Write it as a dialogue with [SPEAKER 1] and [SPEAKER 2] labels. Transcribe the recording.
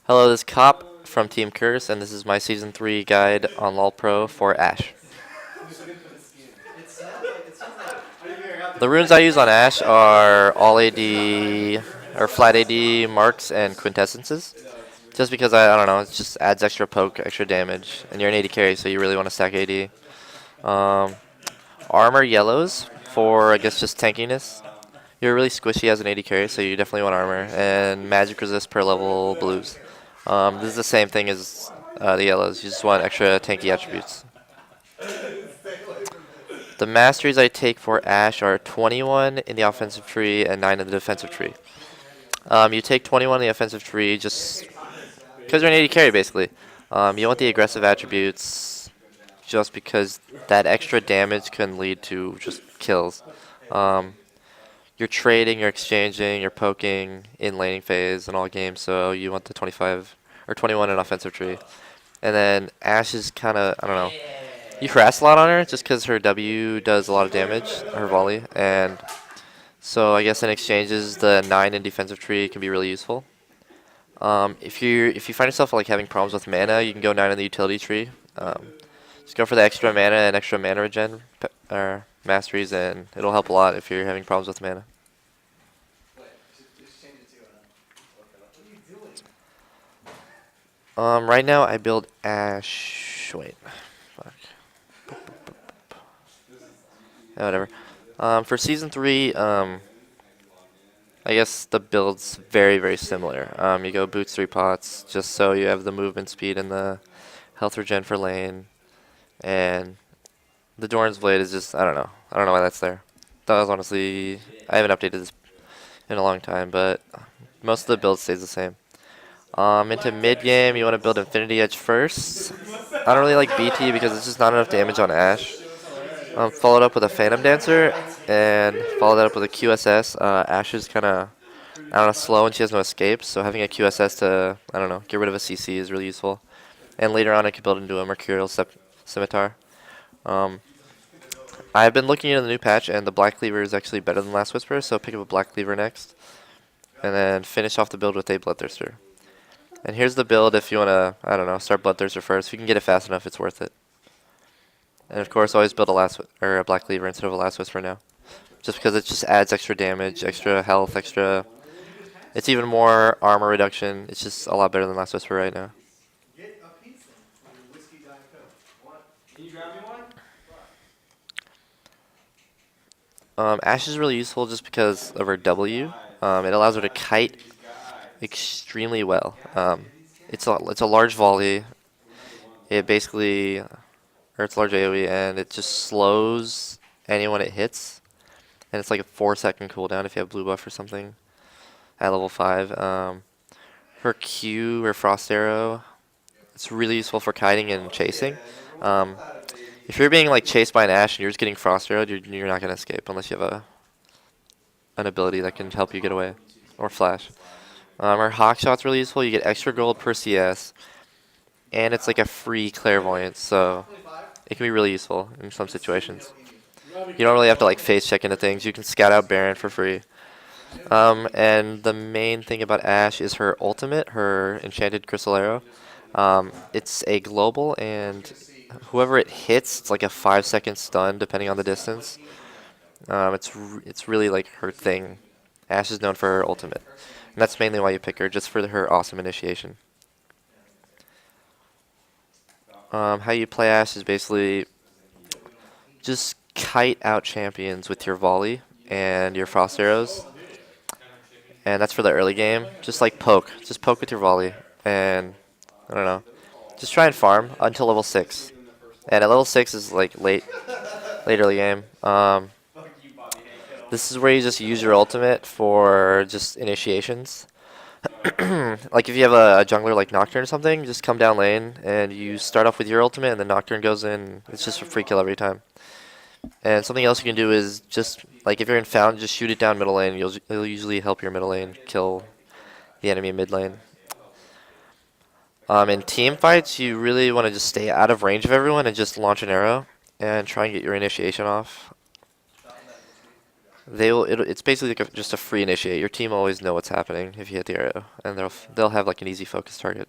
[SPEAKER 1] Hello, this is Cop from Team Curse, and this is my Season 3 guide on LoL Pro for Ashe. The runes I use on Ashe are all AD, or flat AD, marks, and quintessences. Just because, I don't know, it just adds extra poke, extra damage, and you're an AD carry, so you really want to stack AD. Um, Armor yellows for, I guess, just tankiness. You're really squishy as an AD carry, so you definitely want armor. And magic resist per level blues. This is the same thing as the yellows. You just want extra tanky attributes. The masteries I take for Ashe are 21 in the offensive tree and 9 in the defensive tree. You take 21 in the offensive tree just because you're an AD carry, basically. You want the aggressive attributes just because that extra damage can lead to just kills. Um, you're trading, you're exchanging, you're poking in laning phase in all games, so you want the 25 or 21 in offensive tree. And then Ashe is kind of, I don't know. You harass a lot on her just because her W does a lot of damage, her volley, and so I guess in exchanges the 9 in defensive tree can be really useful. If you find yourself like having problems with mana, you can go 9 in the utility tree. Just go for the extra mana and extra mana regen or masteries, and it'll help a lot if you're having problems with mana. Right now I build Ashe. Wait, fuck. Whatever. For season 3, I guess the build's very similar. You go boots 3 pots, just so you have the movement speed and the health regen for lane, and the Doran's Blade is just, I don't know. I don't know why that's there. That was honestly, I haven't updated this in a long time, but most of the build stays the same. Into mid game, you want to build Infinity Edge first. I don't really like BT because it's just not enough damage on Ashe. Followed up with a Phantom Dancer, and followed that up with a QSS. Ashe is kind of, I don't know, slow and she has no escape, so having a QSS to, I don't know, get rid of a CC is really useful. And later on I could build into a Mercurial Scimitar. Um, I've been looking into the new patch, and the Black Cleaver is actually better than Last Whisper, so pick up a Black Cleaver next. And then finish off the build with a Bloodthirster. And here's the build if you want to, I don't know, start Bloodthirster first. If you can get it fast enough, it's worth it. And of course, always build a Black Cleaver instead of a Last Whisper now. Just because it just adds extra damage, extra health, extra... It's even more armor reduction. It's just a lot better than Last Whisper right now. Ashe is really useful just because of her W. It allows her to kite extremely well. It's a large volley. It basically, or it's large AoE, and it just slows anyone it hits. And it's like a 4-second cooldown if you have blue buff or something at level 5. Her Q, her Frost Arrow, it's really useful for kiting and chasing. If you're being like chased by an Ashe and you're just getting Frost Arrowed, you're not gonna escape unless you have an ability that can help you get away, or flash. Her Hawk Shot's really useful. You get extra gold per CS, and it's like a free clairvoyance, so it can be really useful in some situations. You don't really have to like face check into things. You can scout out Baron for free. And the main thing about Ashe is her ultimate, her Enchanted Crystal Arrow. It's a global, and whoever it hits, it's like a 5-second stun depending on the distance. It's really like her thing. Ashe is known for her ultimate, and that's mainly why you pick her, just for her awesome initiation. How you play Ashe is basically just kite out champions with your volley and your frost arrows, and that's for the early game. Just like poke, just poke with your volley, and I don't know, just try and farm until level 6. And at level 6 is like late early game. This is where you just use your ultimate for just initiations. Like if you have a jungler like Nocturne or something, just come down lane and you start off with your ultimate, and then Nocturne goes in. It's just a free kill every time. And something else you can do is just like if you're in Fountain, just shoot it down middle lane. It'll usually help your middle lane kill the enemy mid lane. In team fights, you really want to just stay out of range of everyone and just launch an arrow and try and get your initiation off. It's basically like just a free initiate. Your team always know what's happening if you hit the arrow, and they'll have like an easy focus target.